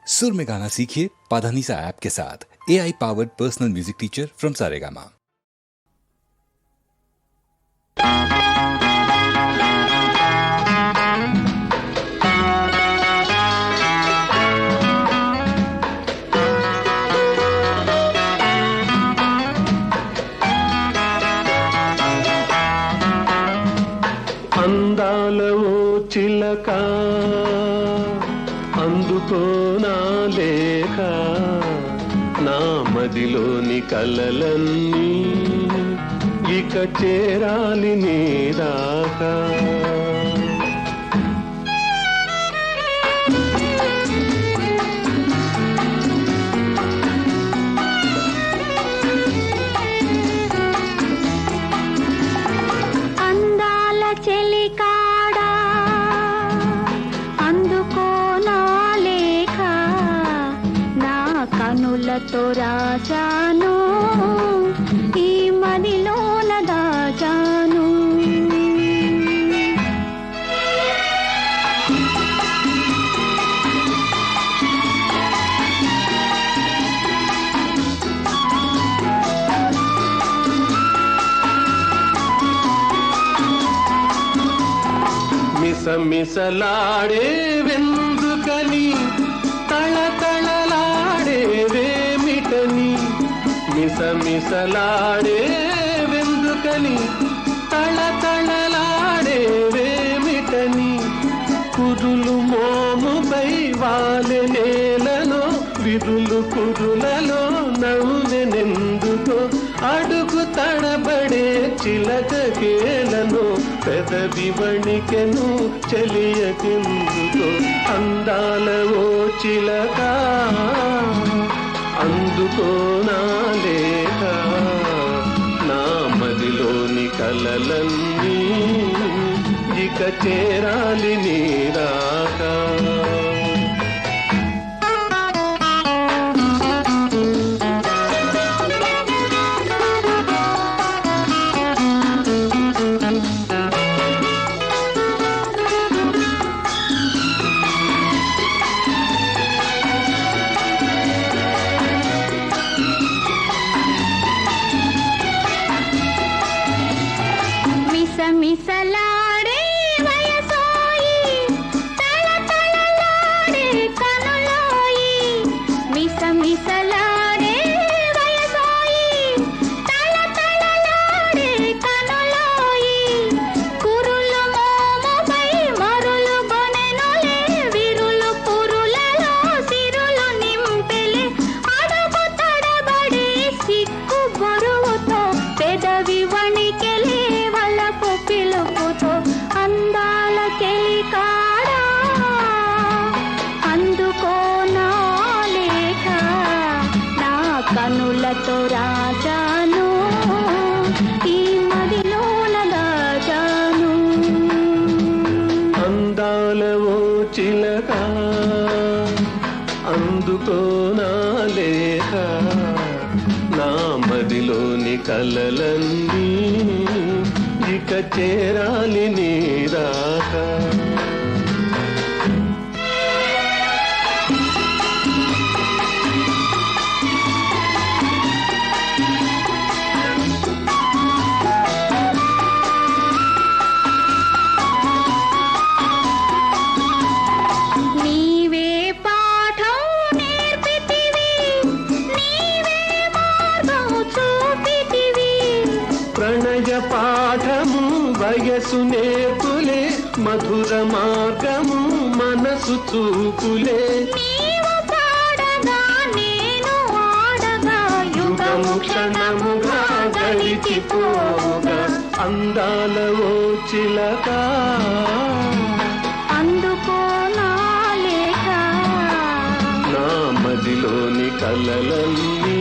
सुर में गाना सीखिए पाधानीसा ऐप के साथ। AI powered personal music teacher from Saregama. అందాల ఓ చిలక అందుకో నా లేఖ, నా మదిలోని కలలన్నీ ఇక చేరాలి నీ దాకా. చెలికాడా అందుకో నా లేఖ, నా కనులతో రాజాను ఈ మదిలోన దాజాను. మిసమిసలాడే వెందుకని, తళతళలాడే వేమిటని, మిసమిసలాడే వెందుకని, తళతళలాడే వేమిటని, కురులు మోముపై వాలె నేలలో విరులు కురులలో నవ్వెనెందుకో, అడుగు తడబడే చిలకకేలను పెదవి వణికెను చెలియకెందుకో. అందాల ఓ చిలక అందుకో నా లేఖ, నా మదిలోని కలలన్నీ ఇక చేరాలి నీ దాకా. మిసమిసలాడే వయసోయి, తళతళలాడే కనులోయి, మిసమిసలాడే వయసోయి, తళతళలాడే కనులోయి, కురులు మోముపై మరులు గొనెనులే, విరులు పురులలో సిరులు నింపెలే, అడుగు తడబడే సిగ్గు బరువుతో పెదవి వణికెలే వలపు పిలుపుతో. అందాల చెలికాడా అందుకో నా లేఖ, నా కనులతో రాజాను ఈ మదిలోన దాజాను. అందాల ఓ చిలక అందుకో నా లేఖ, నా మదిలోని కలలన్నీ ఇక చేరాలి నీ దాకా. నీవే పాఠం నేర్పితివి, నీవే మార్గం చూపితివి, ప్రణయ పాఠము వయసు నేర్పులే, మధుర మార్గము మనసు చూపులే. నీవు పాడగా నేను ఆడగా, యుగము క్షణముగా గడిచిపోగా. అందాల ఓ చిలక అందుకో నా లేఖ, నా మదిలోని కలలన్నీ